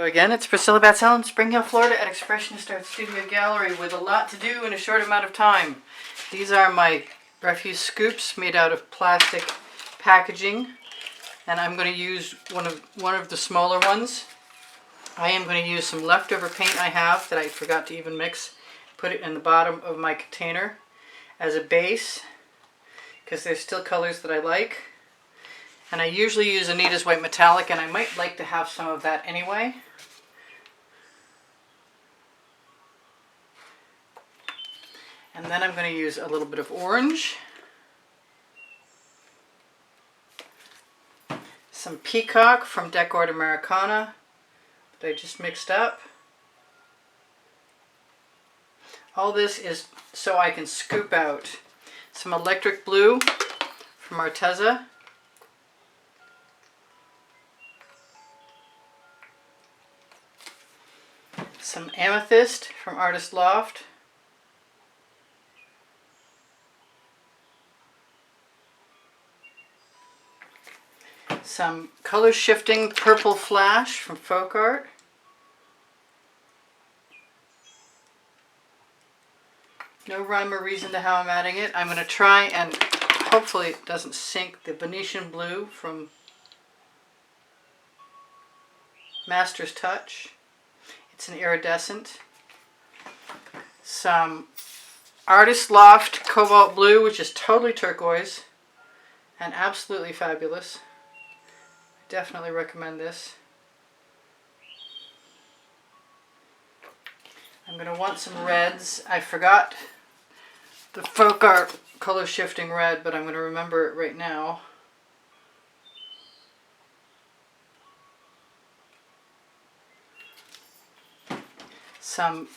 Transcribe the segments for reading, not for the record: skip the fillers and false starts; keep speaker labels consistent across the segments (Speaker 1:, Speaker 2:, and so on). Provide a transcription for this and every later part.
Speaker 1: Again, it's Priscilla Batzell in Spring Hill, Florida at Expressionist Art Studio Gallery with a lot to do in a short amount of time. These are my refuse scoops made out of plastic packaging, and I'm going to use one of the smaller ones. I am going to use some leftover paint I have that I forgot to even mix, put it in the bottom of my container as a base because there's still colors that I like. And I usually use Anita's White Metallic, and I might like to have some of that anyway. And then I'm going to use a little bit of orange, some peacock from Decor Americana that I just mixed up. All this is so I can scoop out some electric blue from Arteza, some amethyst from Artist Loft, some color shifting purple flash from Folk Art, no rhyme or reason to how I'm adding it. I'm going to try and hopefully it doesn't sink the Venetian blue from Master's Touch. It's an iridescent. Some Artist Loft Cobalt Blue, which is totally turquoise and absolutely fabulous. I definitely recommend this. I'm going to want some reds. I forgot the Folk Art color shifting red, but I'm going to remember it right now. Some,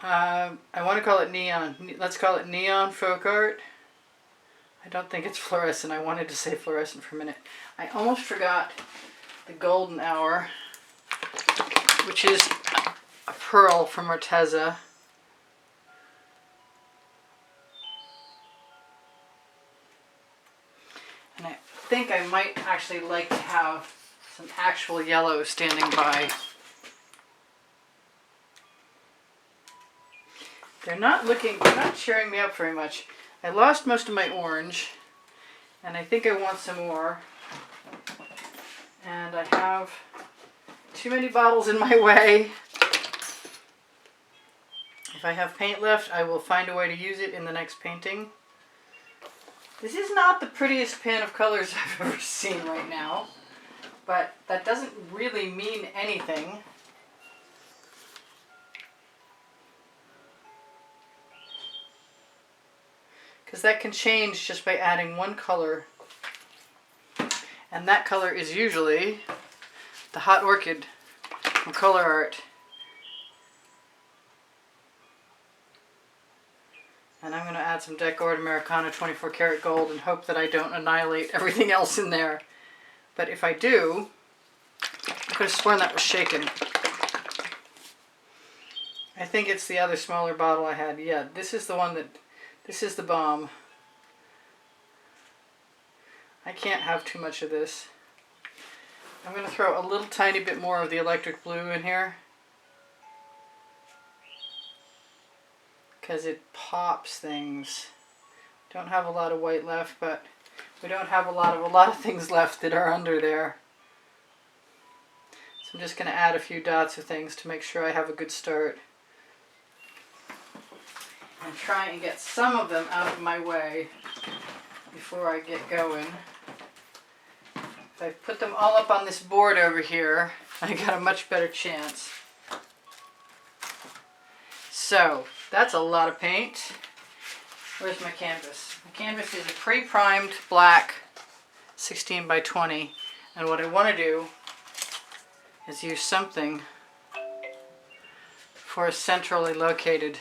Speaker 1: I want to call it neon. Let's call it neon Folk Art. I don't think it's fluorescent. I wanted to say fluorescent for a minute. I almost forgot the Golden Hour, which is a pearl from Arteza. And I think I might actually like to have some actual yellow standing by. They're not cheering me up very much. I lost most of my orange, and I think I want some more. And I have too many bottles in my way. If I have paint left, I will find a way to use it in the next painting. This is not the prettiest pan of colors I've ever seen right now, but that doesn't really mean anything. Because that can change just by adding one color. And that color is usually the Hot Orchid from Color Art. And I'm going to add some Decor Americana 24 karat gold and hope that I don't annihilate everything else in there. But if I do, I could have sworn that was shaken. I think it's the other smaller bottle I had. Yeah, this is the one that, this is the bomb. I can't have too much of this. I'm going to throw a little tiny bit more of the electric blue in here, because it pops things. Don't have a lot of white left, but we don't have a lot of things left that are under there. So I'm just going to add a few dots of things to make sure I have a good start. And try and get some of them out of my way before I get going. If I put them all up on this board over here, I got a much better chance. So, that's a lot of paint. Where's my canvas? My canvas is a pre-primed black 16 by 20. And what I want to do is use something for a centrally located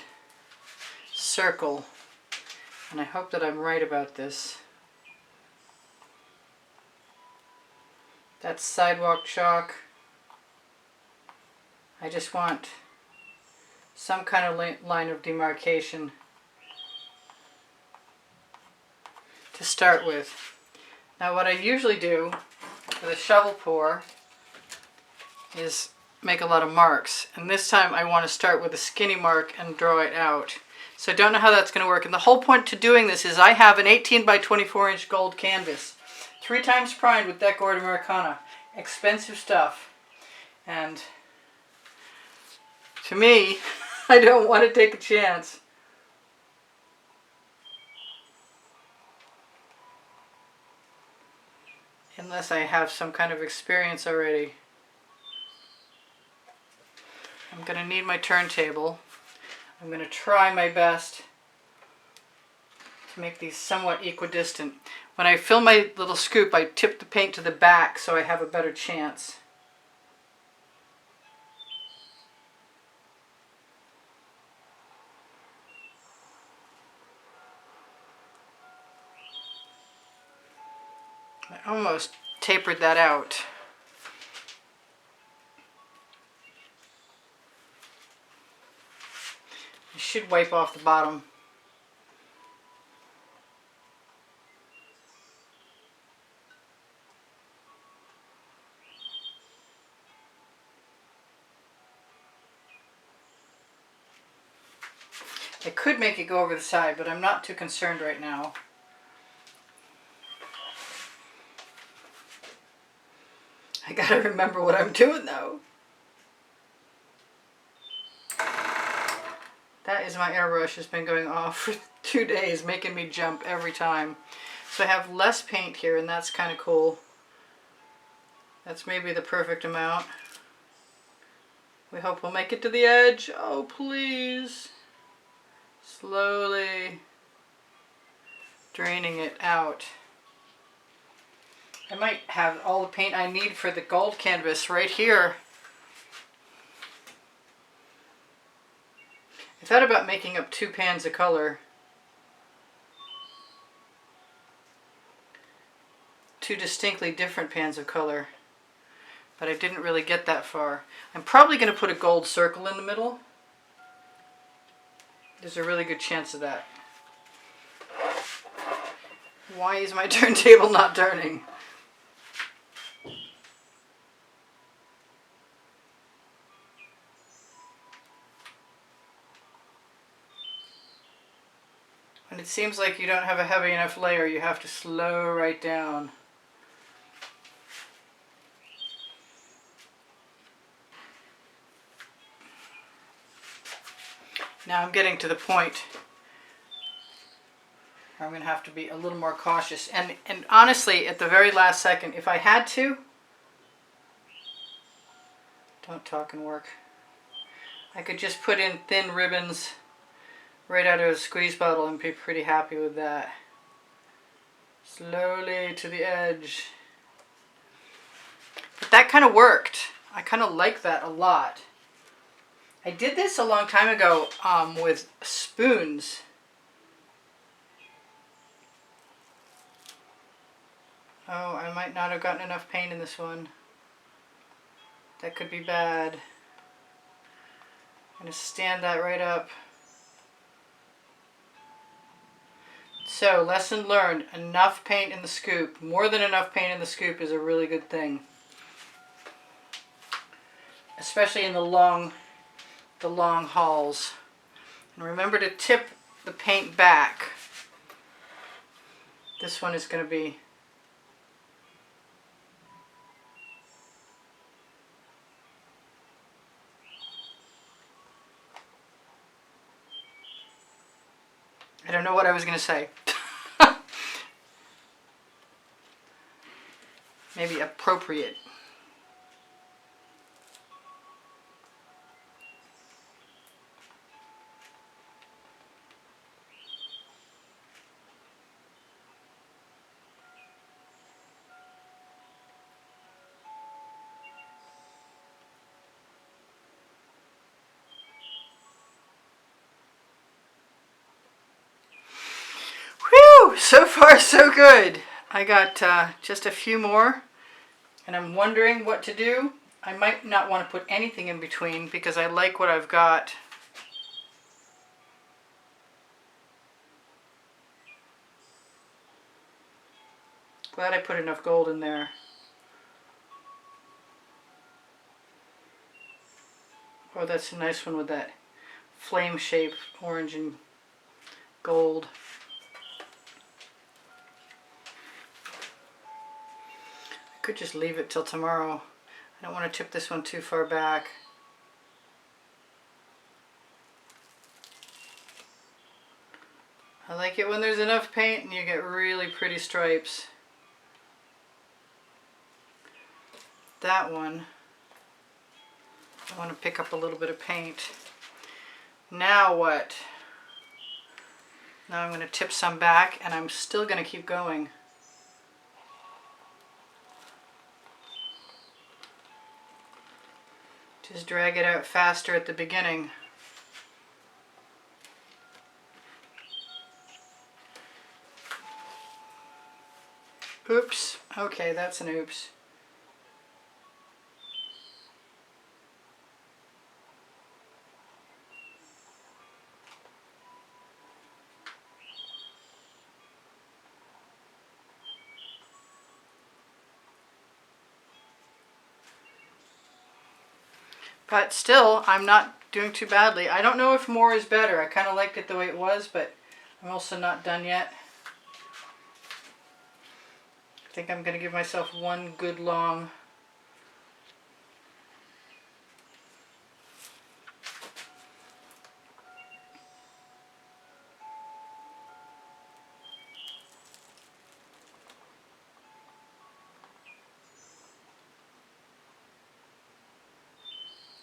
Speaker 1: circle. And I hope that I'm right about this. That's sidewalk chalk. I just want some kind of line of demarcation to start with. Now what I usually do with a shovel pour is make a lot of marks. And this time I want to start with a skinny mark and draw it out. So I don't know how that's going to work. And the whole point to doing this is I have an 18 by 24 inch gold canvas, 3 times primed with Decor Americana. Expensive stuff. And to me, I don't want to take a chance. Unless I have some kind of experience already. I'm going to need my turntable. I'm going to try my best to make these somewhat equidistant. When I fill my little scoop, I tip the paint to the back so I have a better chance. I almost tapered that out. I should wipe off the bottom. I could make it go over the side, but I'm not too concerned right now. I gotta remember what I'm doing though. That is my airbrush, has been going off for 2 days, making me jump every time. So I have less paint here, and that's kind of cool. That's maybe the perfect amount. We hope we'll make it to the edge. Oh, please. Slowly draining it out. I might have all the paint I need for the gold canvas right here. I thought about making up 2 pans of color. 2 distinctly different pans of color. But I didn't really get that far. I'm probably going to put a gold circle in the middle. There's a really good chance of that. Why is my turntable not turning? When it seems like you don't have a heavy enough layer, you have to slow right down. Now I'm getting to the point where I'm going to have to be a little more cautious. And honestly, at the very last second, if I had to, don't talk and work, I could just put in thin ribbons right out of a squeeze bottle and be pretty happy with that. Slowly to the edge. But that kind of worked. I kind of like that a lot. I did this a long time ago with spoons. Oh, I might not have gotten enough paint in this one. That could be bad. I'm going to stand that right up. So, lesson learned, enough paint in the scoop. More than enough paint in the scoop is a really good thing. Especially in the long hauls. And remember to tip the paint back. This one is going to be I don't know what I was going to say. Maybe appropriate. Whew! So far so good. I got just a few more. And I'm wondering what to do. I might not want to put anything in between because I like what I've got. Glad I put enough gold in there. Oh, that's a nice one with that flame shape, orange and gold. I could just leave it till tomorrow. I don't want to tip this one too far back. I like it when there's enough paint and you get really pretty stripes. That one, I want to pick up a little bit of paint. Now what? Now I'm going to tip some back and I'm still going to keep going. Just drag it out faster at the beginning. Oops. Okay, that's an oops. But still, I'm not doing too badly. I don't know if more is better. I kind of liked it the way it was, but I'm also not done yet. I think I'm going to give myself one good long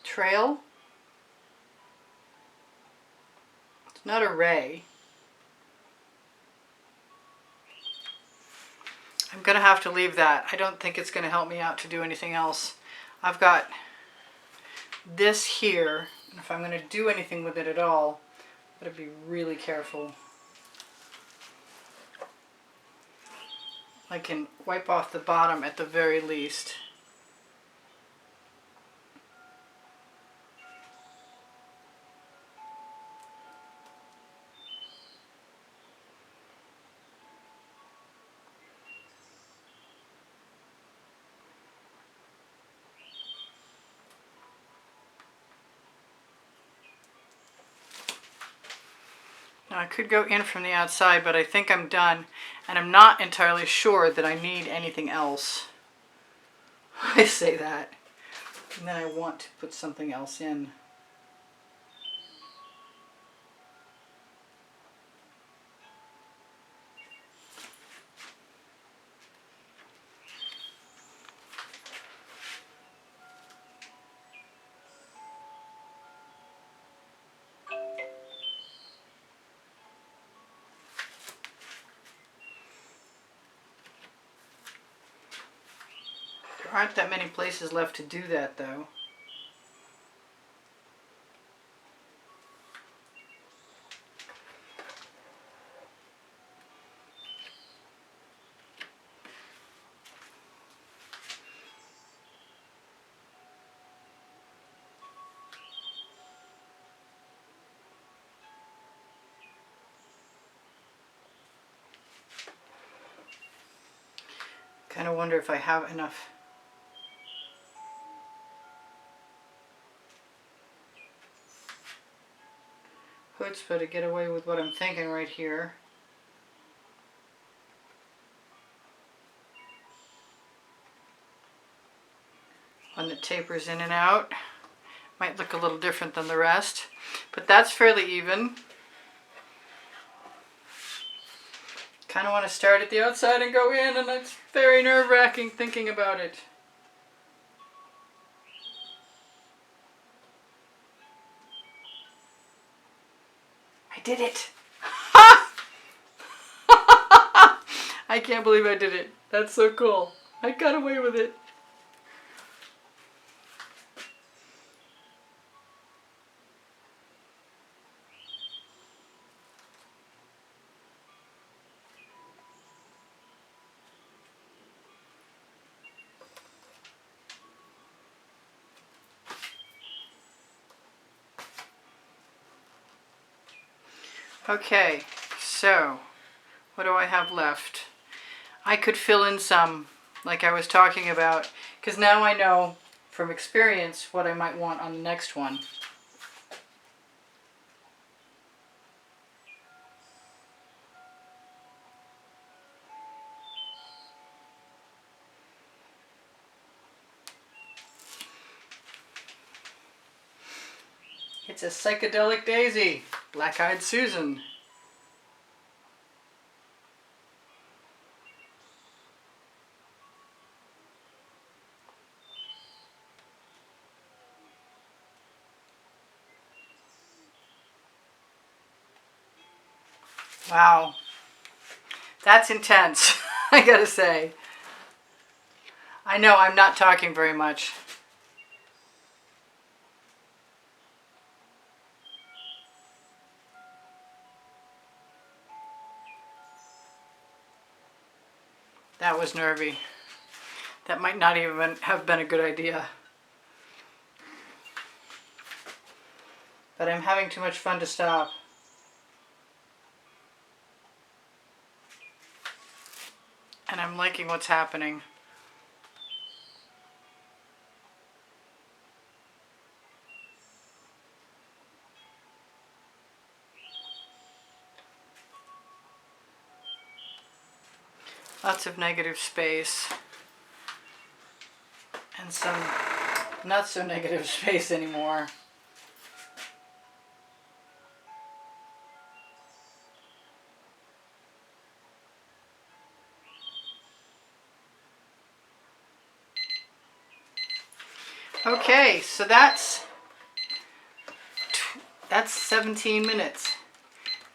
Speaker 1: trail. It's not a ray. I'm going to have to leave that. I don't think it's going to help me out to do anything else. I've got this here, and if I'm going to do anything with it at all, I'm going to be really careful. I can wipe off the bottom at the very least. Now I could go in from the outside, but I think I'm done, and I'm not entirely sure that I need anything else. I say that, and then I want to put something else in. There aren't that many places left to do that, though. Kind of wonder if I have enough. Chutzpah to get away with what I'm thinking right here. One that tapers in and out. Might look a little different than the rest, but that's fairly even. Kind of want to start at the outside and go in, and it's very nerve-wracking thinking about it. I did it! I can't believe I did it. That's so cool. I got away with it. Okay, so what do I have left? I could fill in some, like I was talking about, because now I know from experience what I might want on the next one. It's a psychedelic daisy, black-eyed Susan. Wow, that's intense, I gotta say. I know I'm not talking very much. That was nervy. That might not even have been a good idea. But I'm having too much fun to stop. And I'm liking what's happening. Lots of negative space. And some not so negative space anymore. Okay, so that's 17 minutes.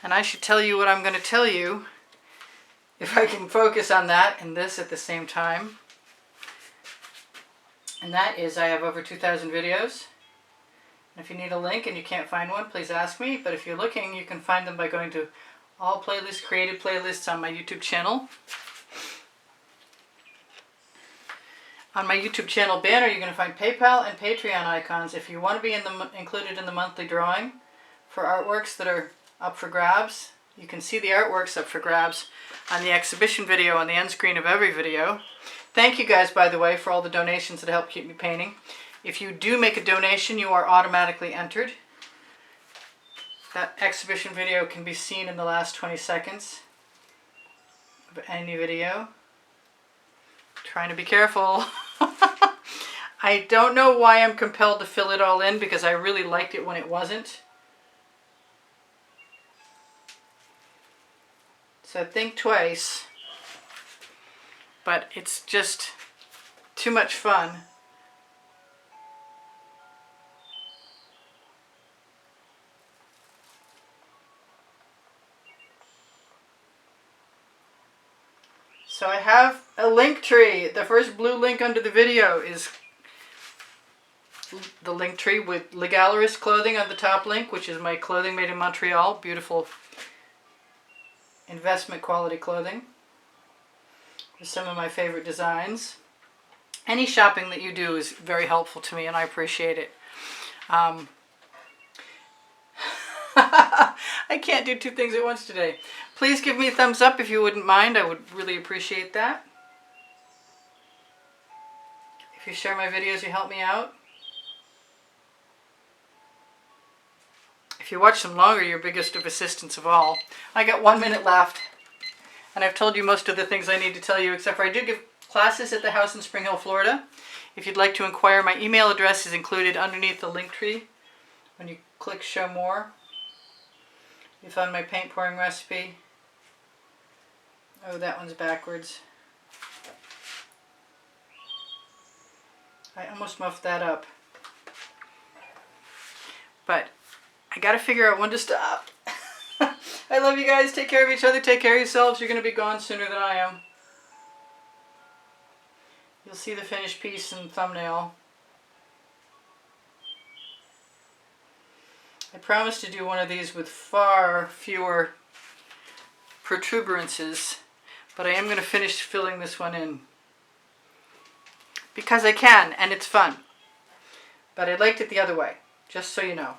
Speaker 1: And I should tell you what I'm going to tell you if I can focus on that and this at the same time. And that is, I have over 2,000 videos. And if you need a link and you can't find one, please ask me. But if you're looking, you can find them by going to all playlists, created playlists on my YouTube channel. On my YouTube channel banner, you're going to find PayPal and Patreon icons if you want to be included in the monthly drawing for artworks that are up for grabs. You can see the artworks up for grabs on the exhibition video on the end screen of every video. Thank you guys, by the way, for all the donations that help keep me painting. If you do make a donation, you are automatically entered. That exhibition video can be seen in the last 20 seconds of any video. Trying to be careful. I don't know why I'm compelled to fill it all in, because I really liked it when it wasn't. So think twice. But it's just too much fun. So I have a link tree. The first blue link under the video is the link tree with Legalerist clothing on the top link, which is my clothing made in Montreal. Beautiful investment quality clothing with some of my favorite designs. Any shopping that you do is very helpful to me, and I appreciate it. I can't do two things at once today. Please give me a thumbs up if you wouldn't mind. I would really appreciate that. If you share my videos, you help me out. If you watch them longer, you're biggest of assistants of all. I got 1 minute left, and I've told you most of the things I need to tell you, except for I do give classes at the house in Spring Hill, Florida. If you'd like to inquire, my email address is included underneath the link tree. When you click Show More, you find my paint pouring recipe. Oh, that one's backwards. I almost muffed that up. But I gotta figure out when to stop. I love you guys. Take care of each other. Take care of yourselves. You're gonna be gone sooner than I am. You'll see the finished piece in the thumbnail. I promise to do one of these with far fewer protuberances, but I am going to finish filling this one in. Because I can, and it's fun. But I liked it the other way, just so you know.